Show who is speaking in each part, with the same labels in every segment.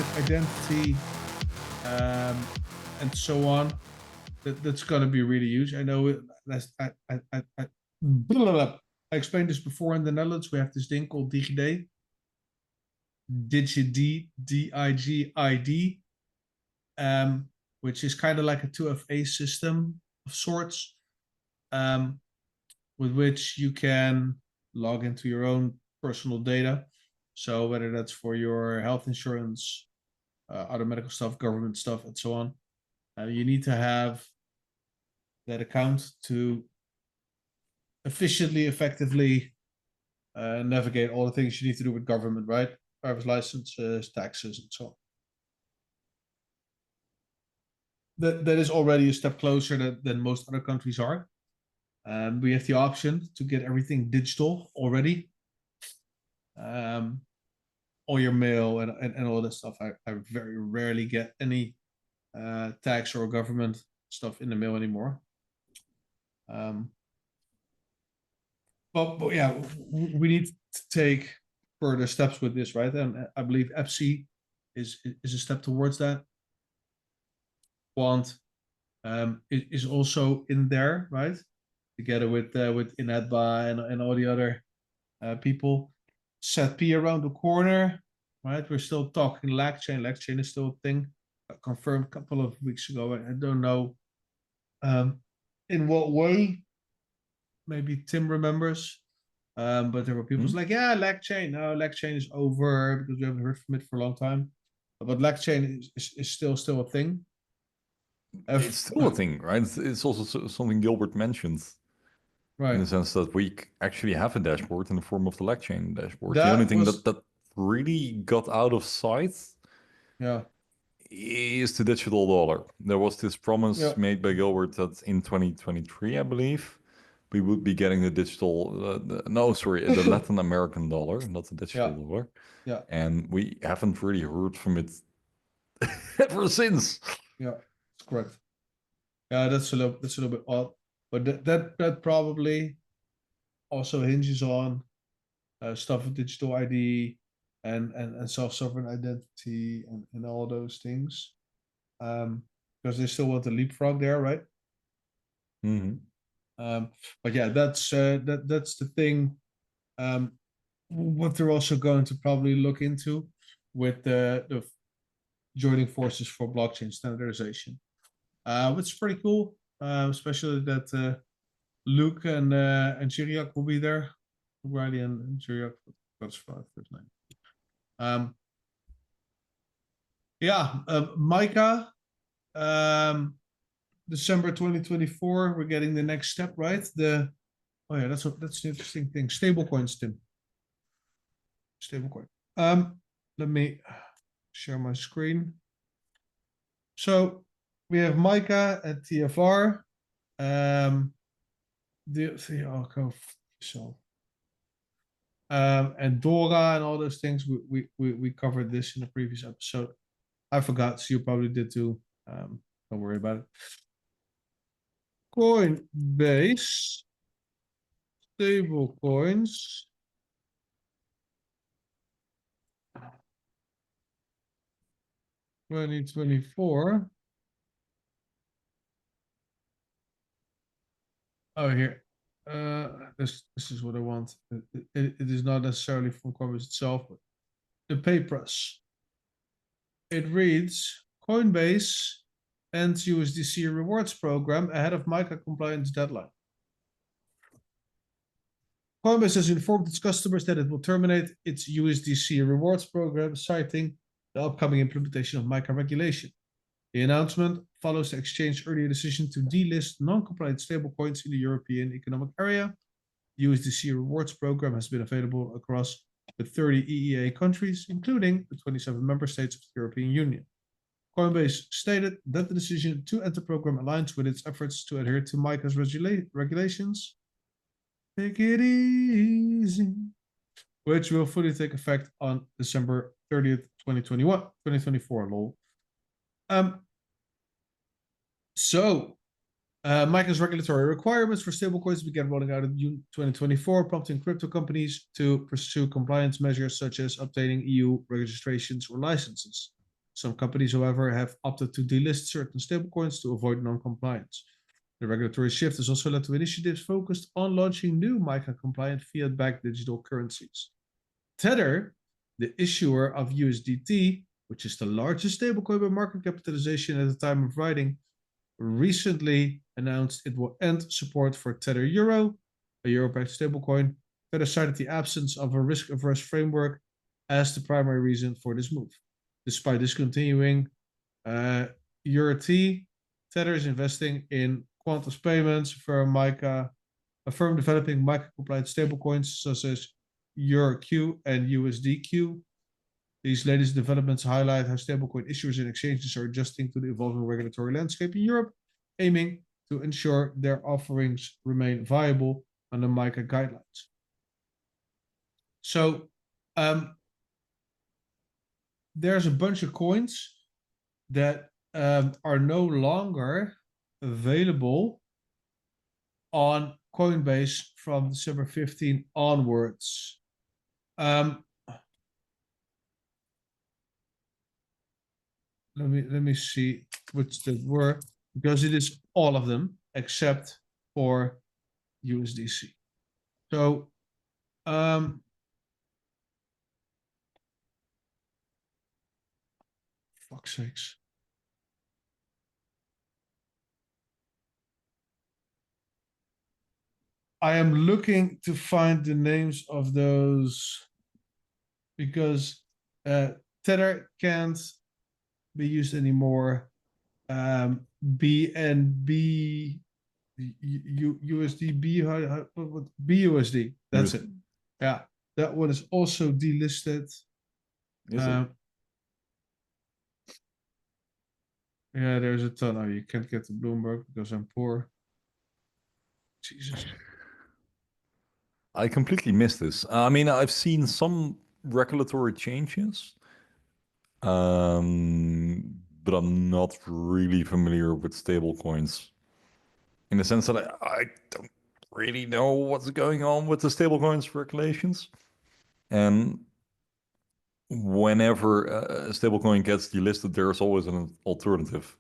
Speaker 1: internet identity, and so on. That's going to be really huge. I know I explained this before in the Netherlands. We have this thing called DIGID, DIGID, which is kind of like a 2FA system of sorts, with which you can log into your own personal data. So whether that's for your health insurance, other medical stuff, government stuff, and so on, you need to have that account to efficiently, effectively navigate all the things you need to do with government, right? Driver's licenses, taxes, and so on. That is already a step closer than most other countries are. We have the option to get everything digital already. All your mail and all this stuff. I very rarely get any tax or government stuff in the mail anymore. But yeah, we need to take further steps with this, right? And I believe FC is a step towards that. Quant is also in there, right? Together with Inadba and all the other people. SATP around the corner, right? We're still talking LacChain. LacChain is still a thing. Confirmed a couple of weeks ago. I don't know in what way. Maybe Tim remembers. But there were people like, yeah, LacChain. No, LacChain is over because we haven't heard from it for a long time. But LacChain is still a thing.
Speaker 2: It's still a thing, right? It's also something Gilbert mentioned. Right. In the sense that we actually have a dashboard in the form of the LacChain dashboard. The only thing that really got out of sight is the digital dollar. There was this promise made by Gilbert that in 2023, I believe, we would be getting the digital, the Latin American dollar, not the digital dollar. Yeah. And we haven't really heard from it ever since.
Speaker 1: Yeah, that's correct. Yeah, that's a little bit odd. But that probably also hinges on stuff with digital ID and self-sovereign identity and all those things, because they still want to leapfrog there, right?
Speaker 2: Mm-hmm.
Speaker 1: But yeah, that's the thing. What they're also going to probably look into with the joining forces for blockchain standardization, which is pretty cool. Especially that Luke and Chiriak will be there. Riley and Chiriak, that's first name. MiCa, December 2024. We're getting the next step, right? That's an interesting thing. Stablecoins, Tim. Stablecoin. Let me share my screen. So we have MiCa and TFR. And Dora and all those things. We covered this in the previous episode. I forgot, so you probably did too. Don't worry about it. Coinbase, stable coins. $2024. Oh, here. This is what I want. It is not necessarily from Coinbase itself, but the papers. It reads, Coinbase ends USDC rewards program ahead of MiCa compliance deadline. Coinbase has informed its customers that it will terminate its USDC rewards program, citing the upcoming implementation of MiCa regulation. The announcement follows the exchange's earlier decision to delist non-compliant stablecoins in the European Economic Area. The USDC rewards program has been available across the 30 EEA countries, including the 27 member states of the European Union. Coinbase stated that the decision to enter the program aligns with its efforts to adhere to MiCa's regulations. Take it easy. Which will fully take effect on December 30th, 2024, lol. MiCa's regulatory requirements for stablecoins began rolling out in June 2024, prompting crypto companies to pursue compliance measures such as obtaining EU registrations or licenses. Some companies, however, have opted to delist certain stablecoins to avoid non-compliance. The regulatory shift has also led to initiatives focused on launching new MiCa-compliant fiat-backed digital currencies. Tether, the issuer of USDT, which is the largest stablecoin by market capitalization at the time of writing, recently announced it will end support for Tether Euro, a euro-backed stablecoin. Tether cited the absence of a risk-averse framework as the primary reason for this move. Despite discontinuing EURT, Tether is investing in Qantas payments for MiCa, a firm developing MiCa-compliant stablecoins such as EURQ and USDQ. These latest developments highlight how stablecoin issuers and exchanges are adjusting to the evolving regulatory landscape in Europe, aiming to ensure their offerings remain viable under MiCa guidelines. So, there's a bunch of coins that are no longer available on Coinbase from December 15 onwards. Let me see which they were, because it is all of them except for USDC. So fuck's sakes. I am looking to find the names of those because Tether can't be used anymore. BNB USD BUSD. That's it. Yeah, that one is also delisted. Yeah, there's a ton. Oh, you can't get to Bloomberg because I'm poor. Jesus.
Speaker 2: I completely missed this. I mean, I've seen some regulatory changes, but I'm not really familiar with stablecoins in the sense that I don't really know what's going on with the stablecoins regulations. And whenever a stablecoin gets delisted, there's always an alternative.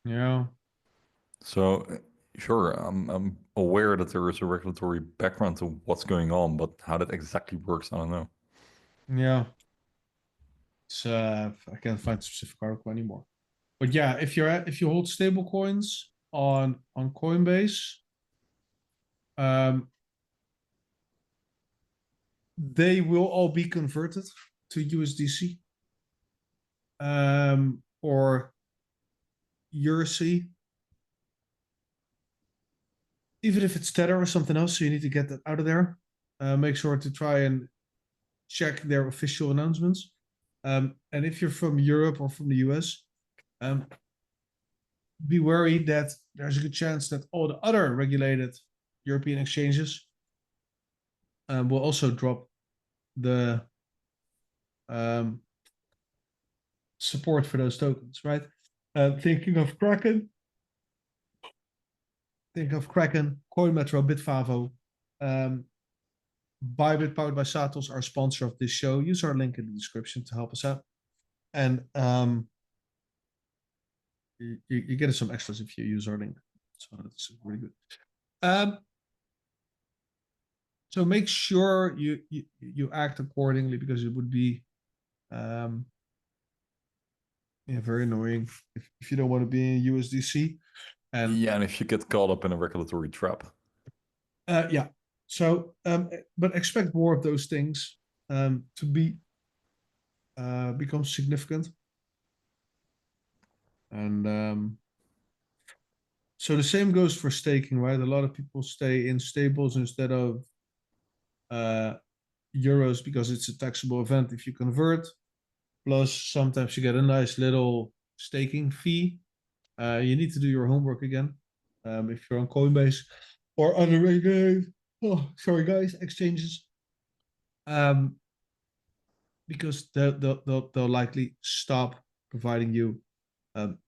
Speaker 1: Yeah.
Speaker 2: So, sure, I'm aware that there is a regulatory background to what's going on, but how that exactly works, I don't know.
Speaker 1: Yeah. It's, I can't find a specific article anymore. But yeah, if you hold stable coins on Coinbase, they will all be converted to USDC or EURC. Even if it's Tether or something else, so you need to get that out of there. Make sure to try and check their official announcements. And if you're from Europe or from the US, be worried that there's a good chance that all the other regulated European exchanges will also drop the support for those tokens, right? Thinking of Kraken, CoinMetro, Bitfavo, BYBIT powered by Satos, our sponsor of this show. Use our link in the description to help us out. And you get some extras if you use our link. So that's really good. So make sure you act accordingly, because it would be very annoying if you don't want to be in USDC. And
Speaker 2: yeah, and if you get caught up in a regulatory trap.
Speaker 1: Yeah. So, but expect more of those things to become significant. And so the same goes for staking, right? A lot of people stay in stables instead of euros because it's a taxable event if you convert. Plus, sometimes you get a nice little staking fee. You need to do your homework again if you're on Coinbase or other regulated, exchanges. Because they'll likely stop providing you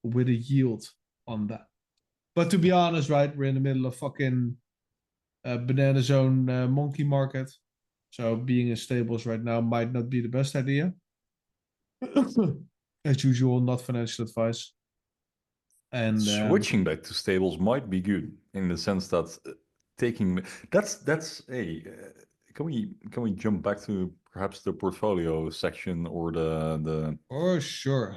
Speaker 1: with a yield on that. But to be honest, right, we're in the middle of fucking banana zone monkey market. So being in stables right now might not be the best idea. As usual, not financial advice. And
Speaker 2: switching back to stables might be good in the sense that taking that's a can we jump back to perhaps the portfolio section or the
Speaker 1: oh sure.